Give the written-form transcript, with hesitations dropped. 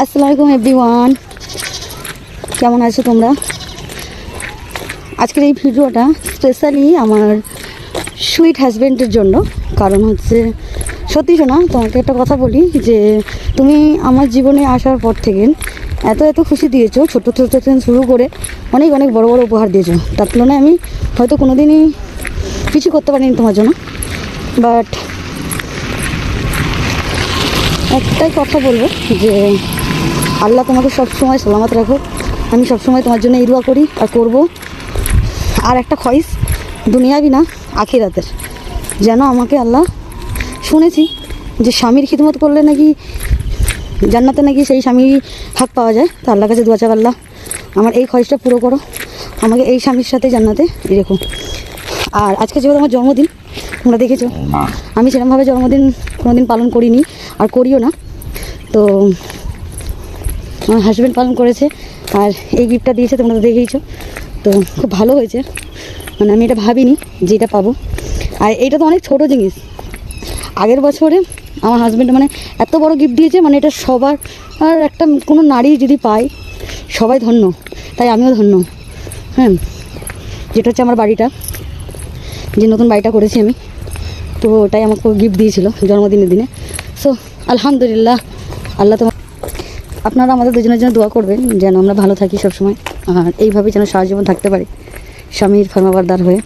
আসসালামু আলাইকুম এভরিওয়ান, কেমন আছো তোমরা? আজকের এই ভিডিওটা স্পেশালি আমার সুইট হাজব্যান্ডের জন্য। কারণ হচ্ছে সত্যি শোনা, তোমাকে একটা কথা বলি যে তুমি আমার জীবনে আসার পর থেকে এত এত খুশি দিয়েছো, ছোটো ছোটো থেকে শুরু করে অনেক অনেক বড় বড় উপহার দিয়েছো। তার তুলনায় আমি হয়তো কোনো দিনই কিছু করতে পারিনি তোমার জন্য। বাট একটাই কথা বলবো যে আল্লাহ তোমাকে সবসময় সালামত রাখো। আমি সবসময় তোমার জন্য এই দোয়া করি আর করবো। আর একটা খয়েস দুনিয়াবি না আখিরাতের, যেন আমাকে আল্লাহ, শুনেছি যে স্বামীর খিদমত করলে নাকি জান্নাতে নাকি সেই স্বামীর হাক পাওয়া যায়। তো আল্লাহর কাছে দোয়া চাই, আল্লাহ আমার এই খয়েসটা পুরো করো, আমাকে এই স্বামীর সাথে জান্নাতে রেখো। আর আজকে যেহেতু আমার জন্মদিন, তোমরা দেখেছো আমি সেরকমভাবে জন্মদিন কোনোদিন পালন করিনি আর করিও না। তো আমার হাজব্যান্ড পালন করেছে আর এই গিফটটা দিয়েছে, তোমরা তো দেখেইছো। তো খুব ভালো হয়েছে, মানে আমি এটা ভাবিনি যে এটা পাবো। আর এইটা তো অনেক ছোটো জিনিস। আগের বছরে আমার হাজব্যান্ড মানে এত বড় গিফট দিয়েছে, মানে এটা সবার আর একটা কোনো নারী যদি পায় সবাই ধন্য, তাই আমিও ধন্য। হ্যাঁ, যেটা হচ্ছে আমার বাড়িটা, যে নতুন বাড়িটা করেছি আমি, তো ওটাই আমাকে গিফট দিয়েছিল জন্মদিনের দিনে। সো আলহামদুলিল্লাহ, আল্লাহ তোমার, আপনারা আমাদের দুজনের জন্য দোয়া করবেন যেন আমরা ভালো থাকি সবসময়, আর এইভাবেই যেন সারা জীবন থাকতে পারি স্বামীর ফরমাবরদার হয়ে।